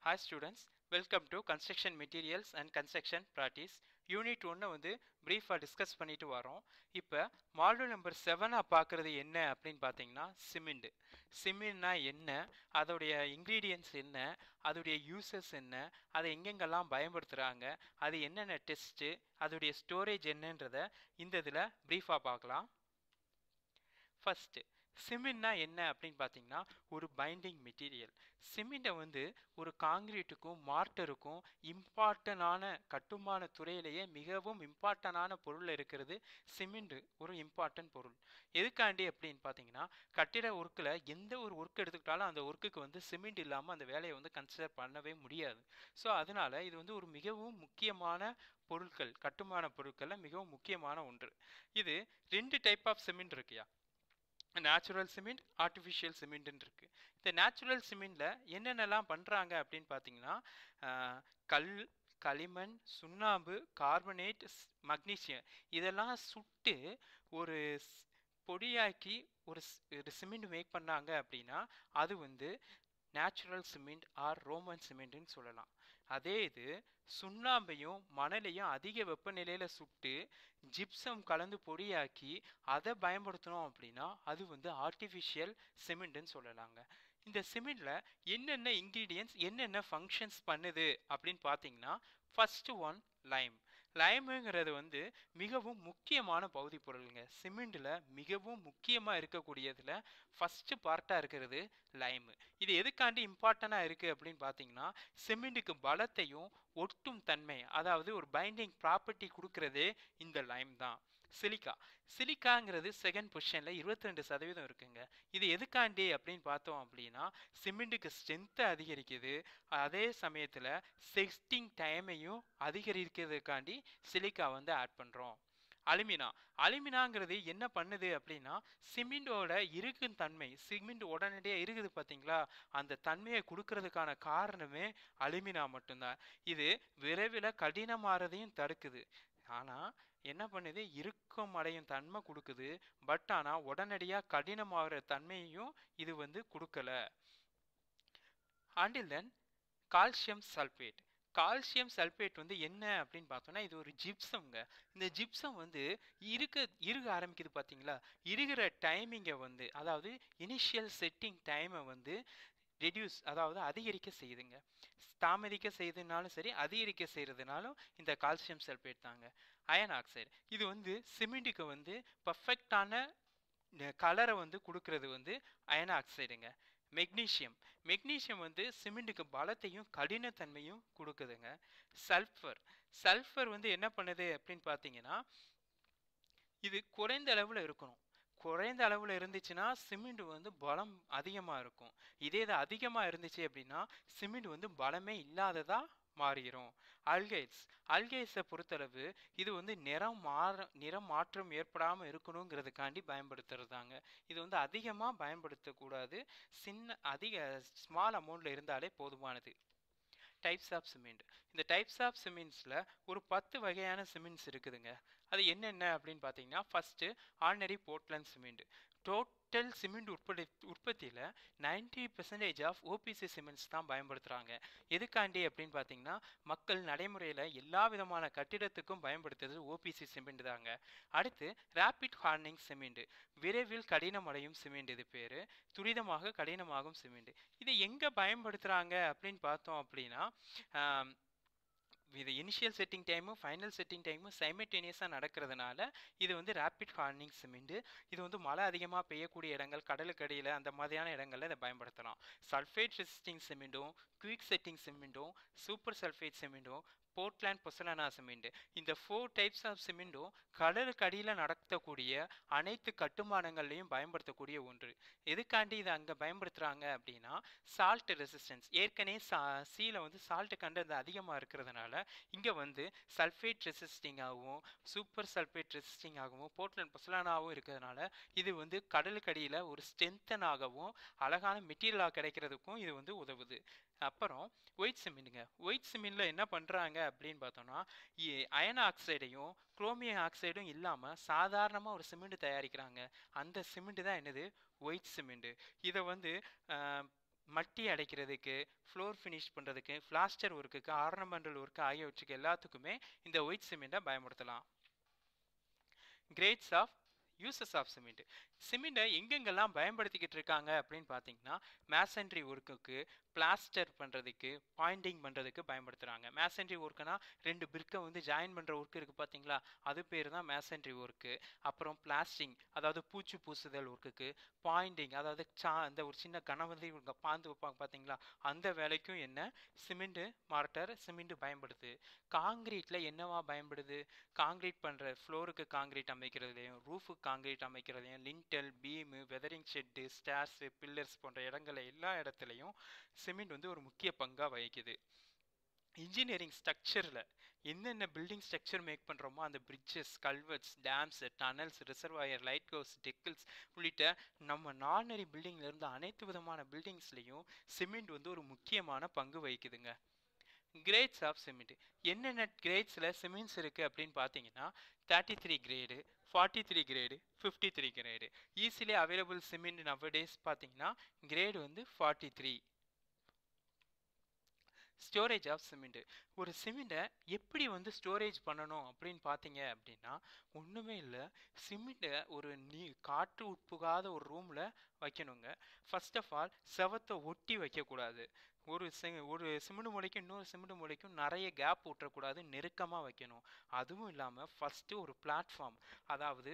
Hi students, welcome to Construction Materials and Construction Practice. Unit 1 வந்து பிரீஃபாக discuss பண்ணிட்டு வரோம். இப்போ மாடல் நம்பர் 7 பார்க்குறது என்ன அப்படின்னு பார்த்தீங்கன்னா சிமெண்ட். சிமெண்ட்னா என்ன, அதோடைய இன்க்ரீடியன்ட்ஸ் என்ன, அதோடைய யூசஸ் என்ன, அதை எங்கெங்கெல்லாம் பயன்படுத்துகிறாங்க, அது என்னென்ன டெஸ்ட்டு, அதோடைய ஸ்டோரேஜ் என்னன்றதை இந்த இதில் பிரீஃபாக பார்க்கலாம். ஃபஸ்ட்டு சிமெண்ட்னா என்ன அப்படின்னு பார்த்தீங்கன்னா ஒரு பைண்டிங் மெட்டீரியல். சிமெண்ட்டை வந்து ஒரு காங்கிரீட்டுக்கும் மார்ட்டருக்கும் இம்பார்ட்டனான கட்டுமான துறையிலேயே மிகவும் இம்பார்ட்டனான பொருள் இருக்கிறது சிமெண்ட். ஒரு இம்பார்ட்டன்ட் பொருள் எதுக்காண்டி அப்படின்னு பார்த்தீங்கன்னா கட்டிட ஒர்க்கில் எந்த ஒரு ஒர்க் எடுத்துக்கிட்டாலும் அந்த ஒர்க்குக்கு வந்து சிமெண்ட் இல்லாமல் அந்த வேலையை வந்து கன்சிடர் பண்ணவே முடியாது. ஸோ அதனால இது வந்து ஒரு மிகவும் முக்கியமான பொருட்கள், கட்டுமான பொருட்களில் மிகவும் முக்கியமான ஒன்று. இது 2 டைப் ஆஃப் சிமெண்ட் இருக்குயா, நேச்சுரல் சிமெண்ட், ஆர்டிஃபிஷியல் சிமெண்ட்னு இருக்குது. இந்த நேச்சுரல் சிமெண்டில் என்னென்னலாம் பண்ணுறாங்க அப்படின்னு பார்த்தீங்கன்னா கல், களிமண், சுண்ணாம்பு, கார்பனேட், மக்னீசியம் இதெல்லாம் சுட்டு ஒரு பொடியாக்கி ஒரு சிமெண்ட் மேக் பண்ணாங்க அப்படின்னா அது வந்து நேச்சுரல் சிமெண்ட் ஆர் ரோமன் சிமெண்ட்னு சொல்லலாம். அதே இது சுண்ணாம்பையும் மணலையும் அதிக வெப்பநிலையில் சுட்டு ஜிப்சம் கலந்து பொடியாக்கி அதை பயன்படுத்தணும் அப்படின்னா அது வந்து ஆர்டிஃபிஷியல் சிமெண்ட்னு சொல்லலாங்க. இந்த சிமெண்ட்ல என்னென்ன இன்க்ரீடியன்ட்ஸ் என்னென்ன ஃபங்க்ஷன்ஸ் பண்ணுது அப்படின்னு பார்த்தீங்கன்னா ஃபர்ஸ்ட் ஒன் லைம். லைமுங்கிறது வந்து மிகவும் முக்கியமான பகுதி பொருளுங்க. சிமெண்டில் மிகவும் முக்கியமாக இருக்கக்கூடியதில் ஃபஸ்ட்டு பார்ட்டாக இருக்கிறது லைமு. இது எதுக்காண்டி இம்பார்ட்டண்டாக இருக்குது அப்படின்னு பார்த்தீங்கன்னா சிமெண்ட்டுக்கு பலத்தையும் ஒட்டும் தன்மை, அதாவது ஒரு பைண்டிங் ப்ராப்பர்ட்டி கொடுக்கறதே இந்த லைம் தான். சிலிக்கா, சிலிக்காங்கிறது செகண்ட் பொசிஷனில் 22% இருக்குங்க. இது எதுக்காண்டி அப்படின்னு பார்த்தோம் அப்படின்னா சிமெண்ட்டுக்கு ஸ்ட்ரென்த்தை அதிகரிக்குது, அதே சமயத்தில் செட்டிங் டைமையும் அதிகரிக்கிறதுக்காண்டி சிலிக்கா வந்து ஆட் பண்ணுறோம். அலுமினா, அலுமினாங்கிறது என்ன பண்ணுது அப்படின்னா சிமெண்டோட இருக்கும் தன்மை, சிமெண்ட் உடனடியாக இருக்குது பார்த்தீங்களா, அந்த தன்மையை கொடுக்கறதுக்கான காரணமே அலுமினா மட்டும்தான். இது விரைவில் கடினமாறதையும் தடுக்குது. ஆனால் என்ன பண்ணுது, இறுக்கம் அடையும் தன்மை கொடுக்குது, பட் ஆனால் உடனடியாக கடினமாகிற தன்மையையும் இது வந்து கொடுக்கல. Until then calcium sulphate. Calcium sulphate வந்து என்ன அப்படின்னு பார்த்தோம்னா இது ஒரு ஜிப்சம்ங்க. இந்த ஜிப்சம் வந்து இருக ஆரம்பிக்குது பார்த்தீங்களா, இருக்கிற டைமிங்கை வந்து அதாவது இனிஷியல் செட்டிங் டைமை வந்து ரெடியூஸ், அதாவது அதிகரிக்க செய்யுதுங்க. தாமதிக்க செய்யுதுனாலும் சரி, அதிகரிக்க செய்கிறதுனாலும் இந்த கால்சியம் சல்பேட் தாங்க. அயன் ஆக்சைடு, இது வந்து சிமெண்ட்டுக்கு வந்து பர்ஃபெக்டான கலரை வந்து கொடுக்கறது வந்து அயன் ஆக்சைடுங்க. மெக்னீஷியம், மெக்னீஷியம் வந்து சிமெண்ட்டுக்கு பலத்தையும் கடினத்தன்மையும் கொடுக்குதுங்க. சல்ஃபர், சல்ஃபர் வந்து என்ன பண்ணுது அப்படின்னு பார்த்தீங்கன்னா இது குறைந்த அளவில் இருக்கணும். குறைந்த அளவில் இருந்துச்சுன்னா சிமெண்ட் வந்து பலம் அதிகமாக இருக்கும். இதே இது அதிகமாக இருந்துச்சு அப்படின்னா சிமெண்ட் வந்து பலமே இல்லாததா மாறிடும். அல்கைட்ஸ், அல்கைட்ஸை பொறுத்தளவு இது வந்து நிறம் மாற்றம் ஏற்படாமல் இருக்கணுங்கிறதுக்காண்டி பயன்படுத்துறதாங்க. இது வந்து அதிகமாக பயன்படுத்தக்கூடாது, ஸ்மால் அமௌண்ட்டில் இருந்தாலே போதுமானது. டைப்ஸ் ஆஃப் சிமெண்ட், இந்த டைப்ஸ் ஆஃப் சிமெண்ட்ஸில் ஒரு 10 வகையான சிமெண்ட்ஸ் இருக்குதுங்க. அது என்னென்ன அப்படின்னு பார்த்தீங்கன்னா first ordinary Portland cement. Total cement உற்பத்தியில் 90% ஆஃப் ஓபிசி சிமெண்ட்ஸ் தான் பயன்படுத்துகிறாங்க. எதுக்காண்டி அப்படின்னு பார்த்தீங்கன்னா மக்கள் நடைமுறையில் எல்லா விதமான கட்டிடத்துக்கும் பயன்படுத்துறது ஓபிசி சிமெண்ட் தாங்க. அடுத்து ரேபிட் ஹார்டனிங் சிமெண்ட், விரைவில் கடினமடையும் சிமெண்ட், இது பேர் துரிதமாக கடினமாகும் சிமெண்ட். இதை எங்கே பயன்படுத்துகிறாங்க அப்படின்னு பார்த்தோம் அப்படின்னா இது இனிஷியல் செட்டிங் டைமும் ஃபைனல் செட்டிங் டைமும் சைமல்டேனியஸாக நடக்கிறதுனால இது வந்து ரேபிட் ஹார்டனிங் சிமெண்ட்டு. இது வந்து மழை அதிகமாக பெய்யக்கூடிய இடங்கள், கடலுக்கடியில் அந்த மாதிரியான இடங்களில் இதை பயன்படுத்தலாம். சல்ஃபேட் ரெசிஸ்டிங் சிமெண்ட்டும், குயிக் செட்டிங் சிமெண்ட்டும், சூப்பர் சல்ஃபேட் சிமெண்ட்டும், போர்ட்லேண்ட் பொசலானா சிமெண்ட், இந்த 4 டைப்ஸ் ஆஃப் சிமெண்ட்டும் கடலுக்கு அடியில் நடத்தக்கூடிய அனைத்து கட்டுமானங்கள்லையும் பயன்படுத்தக்கூடிய ஒன்று. எதுக்காண்டி இதை அங்கே பயன்படுத்துகிறாங்க அப்படின்னா சால்ட் ரெசிஸ்டன்ஸ், ஏற்கனவே சீல வந்து சால்ட்டு கண்டது அதிகமாக இருக்கிறதுனால இங்கே வந்து சல்ஃபேட் ரெசிஸ்டிங்காகவும் சூப்பர் சல்ஃபேட் ரெசிஸ்டிங்காகவும் போர்ட்லேண்ட் பொசலானாகவும் இருக்கிறதுனால இது வந்து கடலுக்கு அடியில் ஒரு ஸ்ட்ரென்த்தனாகவும் அழகான மெட்டீரியலாக கிடைக்கிறதுக்கும் இது வந்து உதவுது. அப்புறம் ஒயிட் சிமெண்ட்டுங்க. ஒயிட் சிமெண்ட்டில் என்ன பண்ணுறாங்க அப்படின்னு பார்த்தோம்னா அயன் ஆக்சைடையும் குரோமியம் ஆக்சைடும் இல்லாமல் சாதாரணமாக ஒரு சிமெண்ட் தயாரிக்கிறாங்க. அந்த சிமெண்ட் தான் என்னது, ஒயிட் சிமெண்ட். இதை வந்து மட்டி அடைக்கிறதுக்கு, ஃப்ளோர் ஃபினிஷ் பண்ணுறதுக்கு, பிளாஸ்டர் ஒர்க்குக்கு, ஆர்னமெண்டல் ஒர்க்கு ஆகியவற்றுக்கு எல்லாத்துக்குமே இந்த ஒயிட் சிமெண்ட்டை பயன்படுத்தலாம். Grades of uses of cement. சிமெண்ட்டை எங்கெங்கெல்லாம் பயன்படுத்திக்கிட்டு இருக்காங்க அப்படின்னு பார்த்தீங்கன்னா, மேசன்ட்ரி ஒர்க்குக்கு, பிளாஸ்டர் பண்ணுறதுக்கு, பாயிண்டிங் பண்ணுறதுக்கு பயன்படுத்துகிறாங்க. மேசன்ட்ரி ஒர்க்குனா 2 பிரிக்கை வந்து ஜாயின் பண்ணுற ஒர்க் இருக்குது பார்த்தீங்களா, அது பேர் தான் மேசன்ட்ரி ஒர்க்கு. அப்புறம் பிளாஸ்டிங், அதாவது பூச்சி பூசுதல் ஒர்க்குக்கு, பாயிண்டிங், அதாவது அந்த ஒரு சின்ன கனவதி பாந்து வைப்பாங்க பார்த்தீங்களா, அந்த வேலைக்கும் என்ன சிமெண்ட்டு மார்ட்டர் சிமெண்ட் பயன்படுது. காங்கிரீட்டில் என்னவா பயன்படுது? காங்கிரீட் பண்ணுற ஃப்ளோருக்கு காங்கிரீட் அமைக்கிறதுலையும், ரூஃபுக்கு காங்கிரீட் அமைக்கிறதையும், lintel, beam, weathering shed, stairs, pillars போன்ற இடங்களை எல்லா இடத்துலையும் சிமெண்ட் வந்து ஒரு முக்கிய பங்காக வகிக்குது. இன்ஜினியரிங் ஸ்ட்ரக்சரில் என்னென்ன பில்டிங் ஸ்ட்ரக்சர் மேக் பண்ணுறோமோ அந்த பிரிட்ஜஸ், கல்வெட்ஸ், டேம்ஸ், டனல்ஸ், ரிசர்வாயர், லைட் ஹவுஸ், டெக்கிள்ஸ் உள்ளிட்ட நம்ம நார்மரி பில்டிங்லேருந்து அனைத்து விதமான பில்டிங்ஸ்லையும் சிமெண்ட் வந்து ஒரு முக்கியமான பங்கு வகிக்குதுங்க. Grades of cement. என்னென்ன கிரேட்ஸில் சிமெண்ட்ஸ் இருக்குது அப்படின்னு பார்த்தீங்கன்னா, 33 grade, 43 grade, 53 grade. Easily available cement nowadays பார்த்தீங்கன்னா கிரேடு வந்து 43. Storage of cement. ஒரு சிமெண்ட்டை எப்படி வந்து ஸ்டோரேஜ் பண்ணணும் அப்படின்னு பார்த்தீங்க அப்படின்னா, ஒன்றுமே இல்லை, சிமெண்ட்டை ஒரு காற்று உட்புகாத ஒரு ரூமில் வைக்கணுங்க. ஃபர்ஸ்ட் ஆஃப் ஆல் செவத்தை ஒட்டி வைக்கக்கூடாது. ஒரு சிமெண்ட் மூளைக்கும் இன்னொரு சிமெண்ட் மூளைக்கும் நிறைய கேப் விட்டுறக்கூடாது, நெருக்கமாக வைக்கணும். அதுவும் இல்லாமல் ஃபஸ்ட்டு ஒரு பிளாட்ஃபார்ம், அதாவது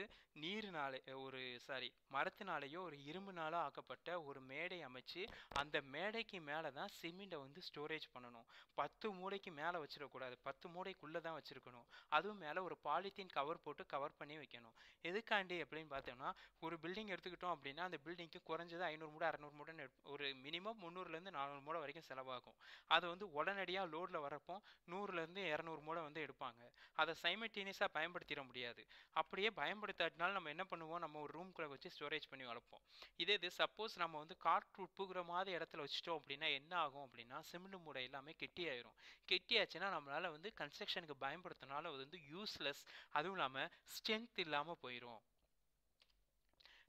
மரத்தினாலேயோ ஒரு இரும்புனாலோ ஆக்கப்பட்ட ஒரு மேடை அமைச்சு அந்த மேடைக்கு மேலே தான் சிமெண்ட்டை வந்து ஸ்டோரேஜ் பண்ணணும். 10 மூளைக்கு மேலே வச்சிடக்கூடாது, 10 மூளைக்குள்ளே தான் வச்சுருக்கணும். அதுவும் மேலே ஒரு பாலித்தீன் கவர் போட்டு கவர் பண்ணி வைக்கணும். எதுக்காண்டி அப்படின்னு பார்த்தோம்னா, ஒரு பில்டிங் எடுத்துக்கிட்டோம் அப்படின்னா அந்த பில்டிங்க்கு குறைஞ்சது 500 மூடை 600 மூடைன்னு ஒரு மினிமம் 300லேருந்து 400 மூடை வரைக்கும் செலவாகும். அதை வந்து உடனடியாக லோடில் வரப்போ 100லேருந்து 200 மூடை வந்து எடுப்பாங்க. அதை சைமல்டேனியஸாக பயன்படுத்திட முடியாது. அப்படியே பயன்படுத்தாட்டினாலும் நம்ம என்ன பண்ணுவோம், நம்ம ஒரு ரூம்குள்ளே வச்சு ஸ்டோரேஜ் பண்ணி வளர்ப்போம். இது சப்போஸ் நம்ம வந்து காற்று உட்புகிற மாதிரி இடத்துல வச்சுட்டோம் அப்படின்னா என்ன ஆகும் அப்படின்னா, சிமெண்ட் மூடை எல்லாமே கெட்டியாயிரும். கெட்டியாச்சுன்னா நம்மளால வந்து கன்ஸ்ட்ரக்ஷனுக்கு பயன்படுத்தினாலும் அது வந்து யூஸ்லெஸ், அதுவும் இல்லாமல் ஸ்ட்ரென்த் இல்லாமல் போயிடும்.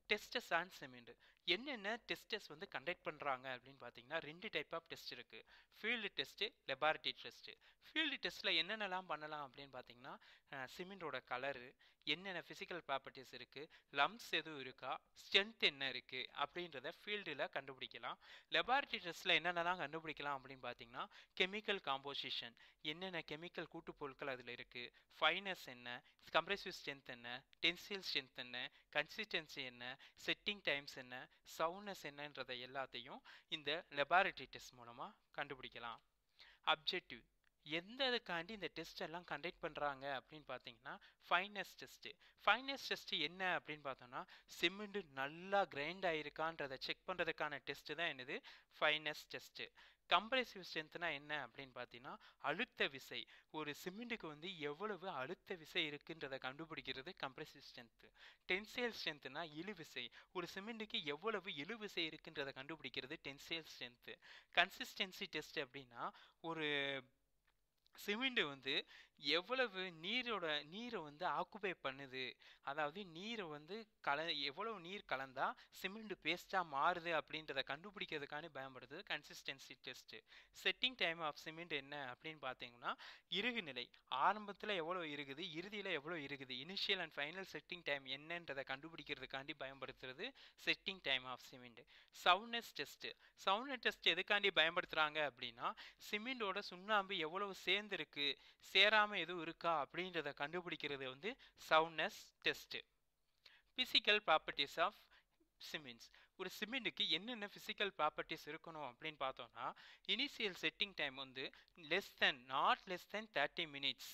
Tests and cement. என்னென்ன டெஸ்டஸ் வந்து கண்டக்ட் பண்ணுறாங்க அப்படின்னு பார்த்தீங்கன்னா, 2 டைப் ஆஃப் டெஸ்ட் இருக்குது. Field test, laboratory test. Field டெஸ்ட்டில் என்னென்னலாம் பண்ணலாம் அப்படின்னு பார்த்தீங்கன்னா, சிமெண்டோட கலரு, என்னென்ன ஃபிசிக்கல் ப்ராப்பர்ட்டிஸ் இருக்குது, லம்ப்ஸ் எதுவும் இருக்கா, ஸ்ட்ரென்த் என்ன இருக்குது அப்படின்றத ஃபீல்டில் கண்டுபிடிக்கலாம். லெபார்ட்டரி டெஸ்ட்டில் என்னென்னலாம் கண்டுபிடிக்கலாம் அப்படின்னு பார்த்தீங்கன்னா, கெமிக்கல் காம்போசிஷன், என்னென்ன கெமிக்கல் கூட்டுப்பொருட்கள் அதில் இருக்குது, ஃபைனஸ் என்ன, கம்ப்ரெசிவ் ஸ்ட்ரென்த் என்ன, டென்சில் ஸ்ட்ரென்த் என்ன, கன்சிஸ்டன்சி என்ன, செட்டிங் டைம்ஸ் என்ன, சவுண்ட்னஸ் என்னன்றதை எல்லாத்தையும் இந்த லெபார்ட்டரி டெஸ்ட் மூலமாக கண்டுபிடிக்கலாம். அப்ஜெக்டிவ், எந்த இதுக்காண்டி இந்த டெஸ்ட் எல்லாம் கண்டக்ட் பண்ணுறாங்க அப்படின்னு பார்த்தீங்கன்னா, ஃபைனஸ் டெஸ்ட்டு. ஃபைனஸ் டெஸ்ட்டு என்ன அப்படின்னு பார்த்தோம்னா, சிமெண்ட் நல்லா கிரைண்ட் ஆகிருக்கான்றதை செக் பண்ணுறதுக்கான டெஸ்ட்டு தான் என்னது ஃபைனஸ் டெஸ்ட்டு. கம்ப்ரெசிவ் ஸ்ட்ரென்த்னா என்ன அப்படின்னு பார்த்தீங்கன்னா, அழுத்த விசை. ஒரு சிமெண்ட்டுக்கு வந்து எவ்வளவு அழுத்த விசை இருக்குன்றதை கண்டுபிடிக்கிறது கம்ப்ரெசிவ் ஸ்ட்ரென்த். டென்சைல் ஸ்ட்ரென்த்னா இழுவிசை. ஒரு சிமெண்ட்டுக்கு எவ்வளவு இழுவிசை இருக்குன்றதை கண்டுபிடிக்கிறது டென்சைல் ஸ்ட்ரென்த். கன்சிஸ்டன்சி டெஸ்ட் அப்படின்னா, ஒரு சிமெண்ட் வந்து எவ்வளவு நீரை வந்து ஆக்குபை பண்ணுது, அதாவது நீரை வந்து எவ்வளவு நீர் கலந்தா சிமெண்ட் பேஸ்டா மாறுது அப்படின்றத கண்டுபிடிக்கிறதுக்கான பயன்படுது consistency test. Setting time of cement என்ன அப்படின்னு பார்த்தீங்கன்னா, இறுகு நிலை, ஆரம்பத்தில் எவ்வளோ இருக்குது, இறுதியில் எவ்வளோ இருக்குது, initial and final setting time என்னன்றதை கண்டுபிடிக்கிறதுக்காண்டி பயன்படுத்துறது setting time of cement. Soundness test. Soundness test எதுக்காண்டி பயன்படுத்துறாங்க அப்படின்னா, சிமெண்டோட சுண்ணாம்பு எவ்வளவு சேர்ந்துருக்கு, சேராம எதுவும் இருக்கா அப்படின்றத கண்டுபிடிக்கிறது வந்து soundness test. Physical properties of cements. ஒரு சிமெண்ட்டுக்கு என்னென்ன பிசிக்கல் ப்ராப்பர்ட்டிஸ் இருக்கணும் அப்படின்னு பார்த்தோம்னா, இனிஷியல் செட்டிங் டைம் வந்து நாட் லெஸ் தென் 30 minutes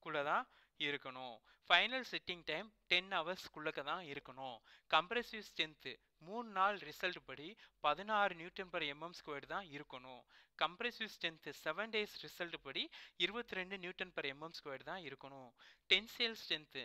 குள்ள தான் இருக்கணும். ஃபைனல் செட்டிங் டைம் 10 hours குள்ளக்க தான் இருக்கணும். கம்ப்ரெசிவ் ஸ்ட்ரென்த் 3 நாள் ரிசல்ட் படி 16 Nm/mm² தான் இருக்கணும். கம்ப்ரெசிவ் ஸ்ட்ரென்த் 7 days ரிசல்ட் படி 22 Nm/mm² தான் இருக்கணும். டென்சைல் ஸ்ட்ரென்த்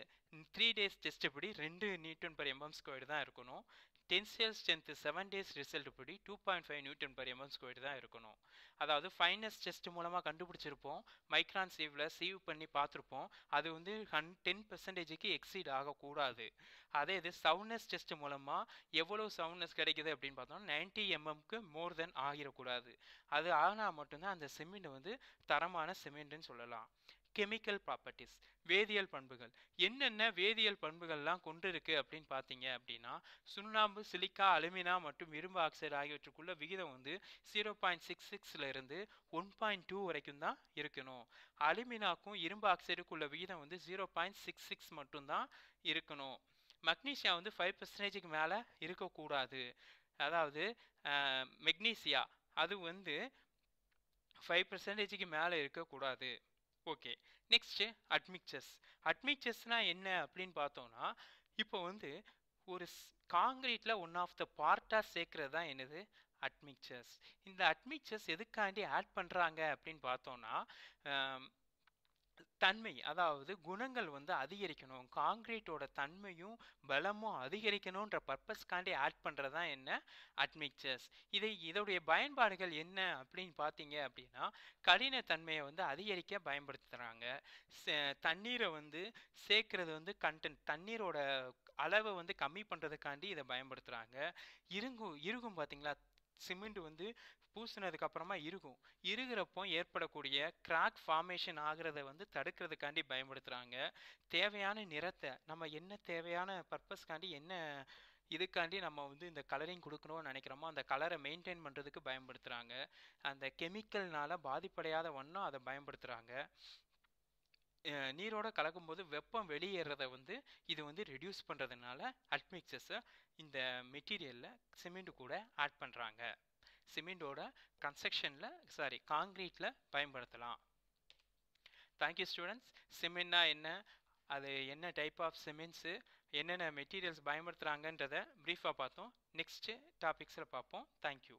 3 days டெஸ்ட் படி 2 Nm/mm² தான் இருக்கணும். டென்சைல் ஸ்ட்ரென்த் 7 days ரிசல்ட் படி 2.5 நியூட்டன் பர் எம்எம் ஸ்கொயர் தான் இருக்கணும். அதாவது ஃபைனஸ் டெஸ்ட் மூலமாக கண்டுபிடிச்சிருப்போம், மைக்ரான் சீவில் சீவ் பண்ணி பார்த்துருப்போம், அது வந்து 10%க்கு எக்ஸீட் ஆகக்கூடாது. அதே இது சவுண்ட்னஸ் டெஸ்ட் மூலமாக எவ்வளோ சவுண்ட்னஸ் கிடைக்குது அப்படின்னு பார்த்தோம்னா 90 mmக்கு மோர் தென் ஆகிடக்கூடாது. அது ஆனால் மட்டும்தான் அந்த சிமெண்ட் வந்து தரமான சிமெண்ட்னு சொல்லலாம். கெமிக்கல் ப்ராப்பர்ட்டிஸ், வேதியியல் பண்புகள். என்னென்ன வேதியியல் பண்புகள்லாம் கொண்டிருக்கு அப்படின்னு பார்த்தீங்க அப்படின்னா, சுண்ணாம்பு, சிலிக்கா, அலுமினா மற்றும் இரும்பு ஆக்சைடு ஆகியவற்றுக்குள்ள விகிதம் வந்து 0.66 இருந்து 1.2 வரைக்கும் தான் இருக்கணும். அலுமினாக்கும் இரும்பு ஆக்சைடுக்குள்ள விகிதம் வந்து 0.66 மட்டும்தான் இருக்கணும். மக்னீசியா வந்து 5%க்கு மேலே இருக்கக்கூடாது. அதாவது மெக்னீசியா அது வந்து 5%க்கு மேலே இருக்கக்கூடாது. Okay, next admixtures. அட்மிக்சர்ஸ்னால் என்ன அப்படின்னு பார்த்தோம்னா, இப்போ வந்து ஒரு காங்கிரீட்டில் ஒன் ஆஃப் த பார்ட்டாக சேர்க்கறது தான் என்னது அட்மிக்சர்ஸ். இந்த அட்மிக்சர்ஸ் எதுக்காண்டி ஆட் பண்ணுறாங்க அப்படின்னு பார்த்தோம்னா, தன்மை அதாவது குணங்கள் வந்து அதிகரிக்கணும், காங்கிரீட்டோட தன்மையும் பலமும் அதிகரிக்கணுன்ற பர்பஸ்க்காண்டி ஆட் பண்ணுறது தான் என்ன அட்மிக்சர்ஸ். இதோடைய பயன்பாடுகள் என்ன அப்படின்னு பார்த்தீங்க அப்படின்னா, கடினத்தன்மையை வந்து அதிகரிக்க பயன்படுத்துகிறாங்க. தண்ணீரை வந்து சேர்க்கறது வந்து தண்ணீரோட அளவை வந்து கம்மி பண்ணுறதுக்காண்டி இதை பயன்படுத்துகிறாங்க. இருகும் பார்த்தீங்களா, சிமெண்ட் வந்து பூசினதுக்கு அப்புறமா இருகிறப்போ ஏற்படக்கூடிய கிராக் ஃபார்மேஷன் ஆகிறத வந்து தடுக்கிறதுக்காண்டி பயன்படுத்துகிறாங்க. தேவையான நிறத்தை நம்ம என்ன தேவையான பர்பஸ்க்காண்டி என்ன இதுக்காண்டி நம்ம வந்து இந்த கலரிங் கொடுக்கணும்னு நினைக்கிறோமோ அந்த கலரை மெயின்டைன் பண்ணுறதுக்கு பயன்படுத்துகிறாங்க. அந்த கெமிக்கல்னால பாதிப்படையாத வண்ணம் அதை பயன்படுத்துகிறாங்க. நீரோட கலக்கும்போது வெப்பம் வெளியேறதை வந்து இது வந்து ரெடியூஸ் பண்ணுறதுனால அட்மிக்சர்ஸை இந்த மெட்டீரியலில் சிமெண்ட் கூட ஆட் பண்ணுறாங்க. சிமெண்டோட கன்ஸ்ட்ரக்ஷனில் காங்கிரீட்டில் பயன்படுத்தலாம். Thank you students. சிமெண்ட்னா என்ன, அது என்ன டைப் ஆஃப் சிமெண்ட்ஸு, என்னென்ன மெட்டீரியல்ஸ் பயன்படுத்துகிறாங்கன்றதை ப்ரீஃபாக பார்த்தோம். நெக்ஸ்ட்டு டாபிக்ஸில் பார்ப்போம். தேங்க்யூ.